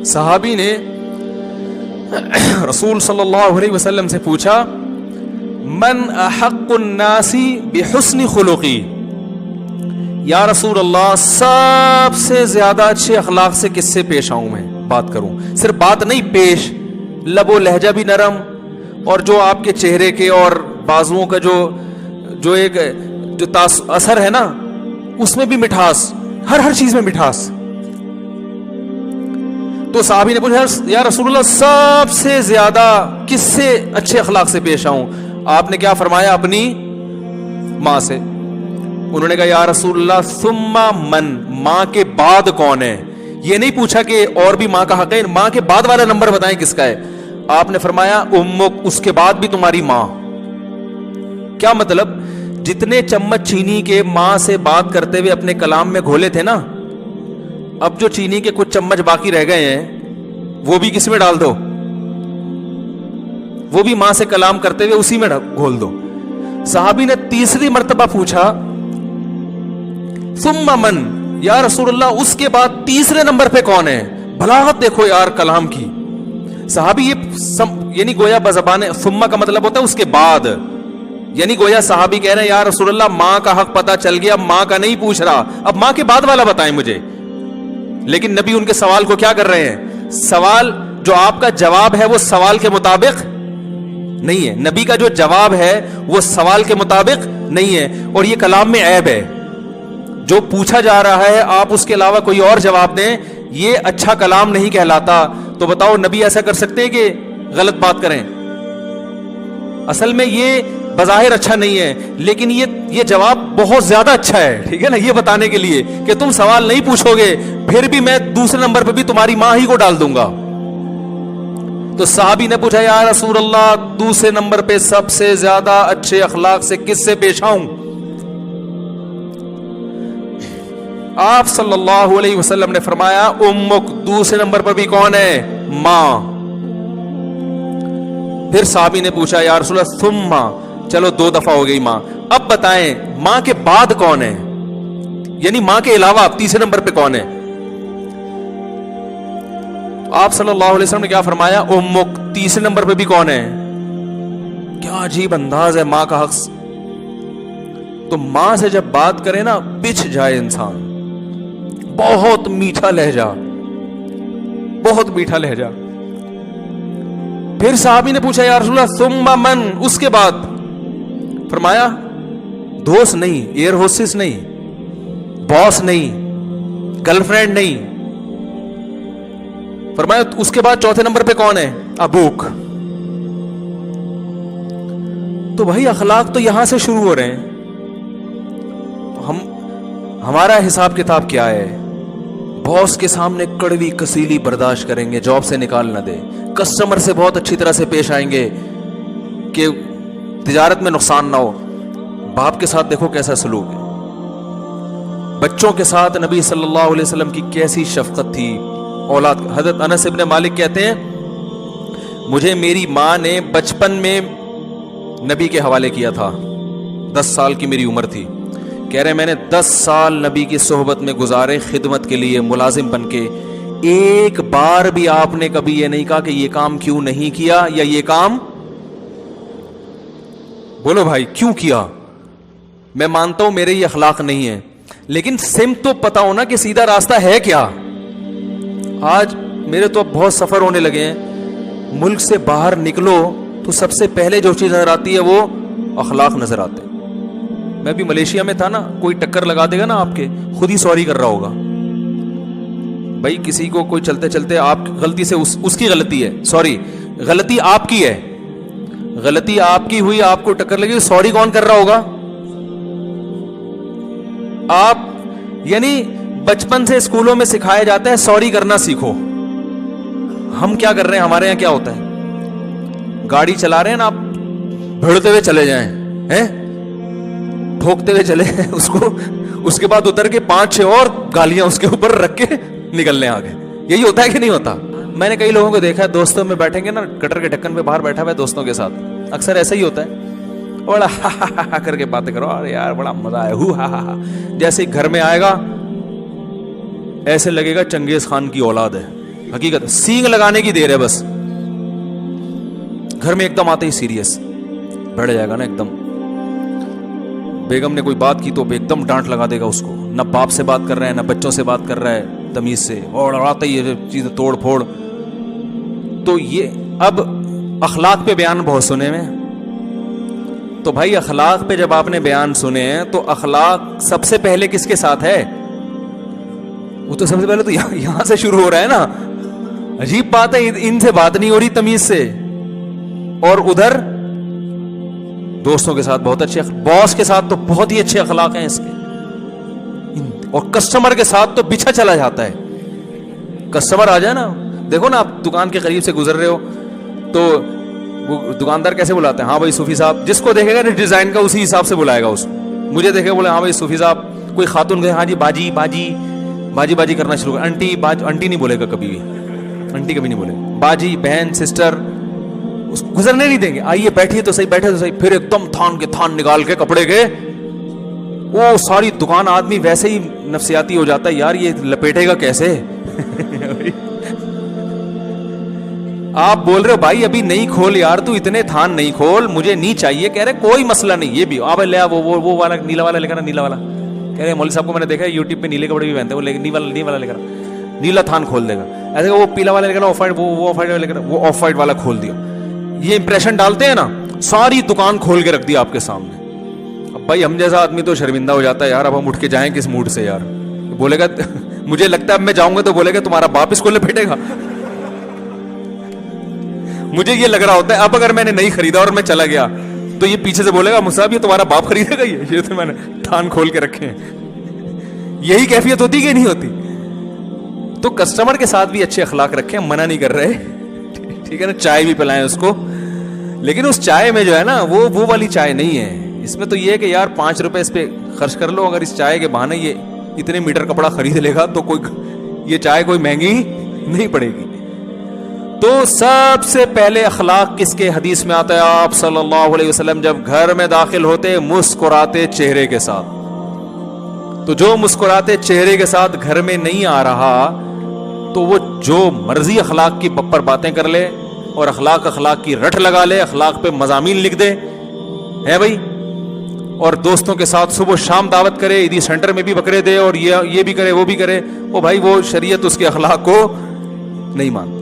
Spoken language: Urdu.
صحابی نے رسول صلی اللہ علیہ وسلم سے پوچھا من احق الناس بحسن خلقی، یا رسول اللہ سب سے زیادہ اچھے اخلاق سے کس سے پیش آؤں میں بات کروں؟ صرف بات نہیں، پیش، لب و لہجہ بھی نرم، اور جو آپ کے چہرے کے اور بازوؤں کا جو ایک جو اثر ہے نا اس میں بھی مٹھاس، ہر چیز میں مٹھاس۔ تو صحابی نے پوچھا یا رسول اللہ سب سے زیادہ کس سے اچھے اخلاق سے پیش آؤں؟ آپ نے کیا فرمایا؟ اپنی ماں سے۔ انہوں نے کہا یا رسول اللہ ثم من، ماں کے بعد کون ہے؟ یہ نہیں پوچھا کہ اور بھی ماں کا حق ہے، ماں کے بعد والا نمبر بتائیں کس کا ہے؟ آپ نے فرمایا امک، اس کے بعد بھی تمہاری ماں۔ کیا مطلب؟ جتنے چمچ چینی کے ماں سے بات کرتے ہوئے اپنے کلام میں گھولے تھے نا، اب جو چینی کے کچھ چمچ باقی رہ گئے ہیں وہ بھی کس میں ڈال دو، وہ بھی ماں سے کلام کرتے ہوئے اسی میں گھول دو۔ صحابی نے تیسری مرتبہ پوچھا ثم من، یا رسول اللہ اس کے بعد تیسرے نمبر پہ کون ہے؟ بلاغت دیکھو یار کلام کی۔ صحابی یہ یعنی گویا بزبان ثم کا مطلب ہوتا ہے اس کے بعد، یعنی گویا صحابی کہہ رہے ہیں یا رسول اللہ ماں کا حق پتہ چل گیا، ماں کا نہیں پوچھ رہا، اب ماں کے بعد والا بتائیں مجھے۔ لیکن نبی ان کے سوال کو کیا کر رہے ہیں؟ سوال جو آپ کا جواب ہے وہ سوال کے مطابق نہیں ہے، نبی کا جو جواب ہے وہ سوال کے مطابق نہیں ہے، اور یہ کلام میں عیب ہے۔ جو پوچھا جا رہا ہے آپ اس کے علاوہ کوئی اور جواب دیں، یہ اچھا کلام نہیں کہلاتا۔ تو بتاؤ نبی ایسا کر سکتے ہیں کہ غلط بات کریں؟ اصل میں یہ بظاہر اچھا نہیں ہے، لیکن یہ جواب بہت زیادہ اچھا ہے، ٹھیک ہے نا، یہ بتانے کے لیے کہ تم سوال نہیں پوچھو گے پھر بھی میں دوسرے نمبر پہ بھی تمہاری ماں ہی کو ڈال دوں گا۔ تو صحابی نے پوچھا یا رسول اللہ دوسرے نمبر پہ سب سے زیادہ اچھے اخلاق سے کس سے پیش آؤں؟ آپ صلی اللہ علیہ وسلم نے فرمایا امک، دوسرے نمبر پر بھی کون ہے؟ ماں۔ پھر صحابی نے پوچھا یا رسول اللہ ثم، چلو 2 دفعہ ہو گئی ماں، اب بتائیں ماں کے بعد کون ہے؟ یعنی ماں کے علاوہ تیسرے نمبر پہ کون ہے؟ آپ صلی اللہ علیہ وسلم نے کیا فرمایا؟ امک، تیسرے نمبر پہ بھی کون ہے؟ کیا عجیب انداز ہے ماں کا حق۔ تو ماں سے جب بات کرے نا بچھ جائے انسان، بہت میٹھا لہجہ، بہت میٹھا لہجہ۔ پھر صحابی نے پوچھا یا رسول اللہ ثم من، اس کے بعد؟ فرمایا دوست نہیں، ایئر ہوسٹس نہیں، باس نہیں، گرل فرینڈ نہیں، فرمایا اس کے بعد چوتھے نمبر پہ کون ہے؟ ابوک۔ تو بھائی اخلاق تو یہاں سے شروع ہو رہے ہیں۔ ہمارا حساب کتاب کیا ہے؟ باس کے سامنے کڑوی کسیلی برداشت کریں گے، جاب سے نکال نہ دے، کسٹمر سے بہت اچھی طرح سے پیش آئیں گے کہ تجارت میں نقصان نہ ہو۔ باپ کے ساتھ دیکھو کیسا سلوک ہے، بچوں کے ساتھ نبی صلی اللہ علیہ وسلم کی کیسی شفقت تھی اولاد۔ حضرت انس ابن مالک کہتے ہیں مجھے میری ماں نے بچپن میں نبی کے حوالے کیا تھا، 10 سال کی میری عمر تھی، کہہ رہے میں نے 10 سال نبی کی صحبت میں گزارے خدمت کے لیے ملازم بن کے، ایک بار بھی آپ نے کبھی یہ نہیں کہا کہ یہ کام کیوں نہیں کیا، یا یہ کام بولو بھائی کیوں کیا۔ میں مانتا ہوں میرے یہ اخلاق نہیں ہے، لیکن سمت تو پتا ہونا کہ سیدھا راستہ ہے کیا۔ آج میرے تو اب بہت سفر ہونے لگے ہیں، ملک سے باہر نکلو تو سب سے پہلے جو چیز نظر آتی ہے وہ اخلاق نظر آتے ہیں۔ میں بھی ملیشیا میں تھا نا، کوئی ٹکر لگا دے گا نا آپ کے، خود ہی سوری کر رہا ہوگا۔ بھائی کسی کو کوئی چلتے چلتے آپ غلطی سے اس کی غلطی ہے، سوری غلطی آپ کی ہے، غلطی آپ کی ہوئی، آپ کو ٹکر لگی، سوری کون کر رہا ہوگا؟ آپ یعنی بچپن سے اسکولوں میں سکھایا جاتا ہے سوری کرنا سیکھو۔ ہم کیا کر رہے ہیں؟ ہمارے یہاں کیا ہوتا ہے، گاڑی چلا رہے ہیں نا آپ، بھڑتے ہوئے چلے جائیں ہیں، ٹھوکتے ہوئے چلے اس کو، اس کے بعد اتر کے 5-6 اور گالیاں اس کے اوپر رکھ کے نکلنے آگے۔ یہی ہوتا ہے کہ نہیں ہوتا؟ میں نے کئی لوگوں کو دیکھا ہے، دوستوں میں بیٹھیں گے نا، کٹر کے ڈھکن پہ باہر بیٹھا ہوا ہے دوستوں کے ساتھ، اکثر ایسا ہی ہوتا ہے، بڑا ہا ہا ہا کر کے باتیں کرو، ارے یار بڑا مزہ آیا، ہو ہا ہا۔ جیسے گھر میں آئے گا ایسے لگے گا چنگیز خان کی اولاد ہے، حقیقت سینگ لگانے کی دیر ہے بس. گھر میں ایک دم آتے ہی سیریس بڑھ جائے گا نا ایک دم. بیگم نے کوئی بات کی تو ایک دم ڈانٹ لگا دے گا اس کو. نہ باپ سے بات کر رہا ہے نہ بچوں سے بات کر رہا ہے تمیز سے, اور آتے ہی یہ چیزیں توڑ پھوڑ. تو یہ اب اخلاق پہ بیان بہت سنے میں. تو بھائی اخلاق پہ جب آپ نے بیان سنے ہیں تو اخلاق سب سے پہلے کس کے ساتھ ہے؟ وہ تو سب سے پہلے تو یہاں سے شروع ہو رہا ہے نا. عجیب بات ہے, ان سے بات نہیں ہو رہی تمیز سے, اور ادھر دوستوں کے ساتھ بہت اچھے, باس کے ساتھ تو بہت ہی اچھے اخلاق ہیں اس کے, اور کسٹمر کے ساتھ تو بچھا چلا جاتا ہے. کسٹمر آ جائے نا, دیکھو نا آپ دکان کے قریب سے گزر رہے ہو تو وہ دکاندار کیسے بلاتے ہیں؟ ہاں بھائی صوفی صاحب. جس کو دیکھے گا ڈیزائن کا اسی حساب سے بلائے گا اس کو. مجھے دیکھے بولے ہاں بھائی صوفی صاحب. کوئی خاتون گئے ہاں جی باجی باجی باجی باجی کرنا شروع کر. آنٹی آنٹی نہیں بولے گا کبھی بھی, آنٹی کبھی نہیں بولے. باجی بہن سسٹر گزرنے نہیں دیں گے. آئیے بیٹھیے تو صحیح, بیٹھے تو صحیح. پھر ایک دم تھان کے تھان نکال کے کپڑے کے, وہ ساری دکان آدمی ویسے ہی نفسیاتی ہو جاتا ہے, یار یہ لپیٹے گا کیسے. آپ بول رہے ہو بھائی ابھی نہیں کھول یار, تو اتنے تھان نہیں کھول, مجھے نہیں چاہیے. کہہ رہے کوئی مسئلہ نہیں, یہ بھی آپ لے وہ والا نیلا والا لے کر, نیلا والا. کہہ رہے مولوی صاحب کو میں نے دیکھا ہے یوٹیوب پہ نیلے کپڑے بھی پہنتے ہیں, وہ نیلا والا لے کر, نیلا تھان کھول دے گا. ایسے وہ پیلا والا لے کر آف وائٹ, وہ آف وائٹ لے کر, وہ آف وائٹ والا کھول دیا. یہ امپریشن ڈالتے ہیں نا, ساری دکان کھول کے رکھ دیا آپ کے سامنے. اب بھائی ہم جیسا آدمی تو شرمندہ ہو جاتا ہے یار, اب ہم اٹھ کے جائیں کس موڈ سے یار. بولے گا مجھے لگتا ہے اب میں جاؤں گا تو بولے گا تمہارا باپ اس کو لپیٹے گا. مجھے یہ لگ رہا ہوتا ہے اب اگر میں نے نہیں خریدا اور میں چلا گیا تو یہ پیچھے سے بولے گا مصعب یہ تمہارا باپ خریدے گا, یہ تو میں نے تھان کھول کے رکھے ہیں. یہی کیفیت ہوتی کہ نہیں ہوتی؟ تو کسٹمر کے ساتھ بھی اچھے اخلاق رکھیں, منع نہیں کر رہے, ٹھیک ہے نا. چائے بھی پلائیں اس کو, لیکن اس چائے میں جو ہے نا وہ والی چائے نہیں ہے. اس میں تو یہ ہے کہ یار 5 روپے اس پہ خرچ کر لو, اگر اس چائے کے بہانے یہ اتنے میٹر کپڑا خرید لے گا تو کوئی یہ چائے کوئی مہنگی نہیں پڑے گی. تو سب سے پہلے اخلاق کس کے حدیث میں آتا ہے؟ آپ صلی اللہ علیہ وسلم جب گھر میں داخل ہوتے مسکراتے چہرے کے ساتھ. تو جو مسکراتے چہرے کے ساتھ گھر میں نہیں آ رہا تو وہ جو مرضی اخلاق کی پر باتیں کر لے اور اخلاق کی رٹ لگا لے, اخلاق پہ مضامین لکھ دے ہے بھائی, اور دوستوں کے ساتھ صبح شام دعوت کرے, عیدی سینٹر میں بھی بکرے دے اور یہ بھی کرے وہ بھی کرے, وہ بھائی وہ شریعت اس کے اخلاق کو نہیں مانتی.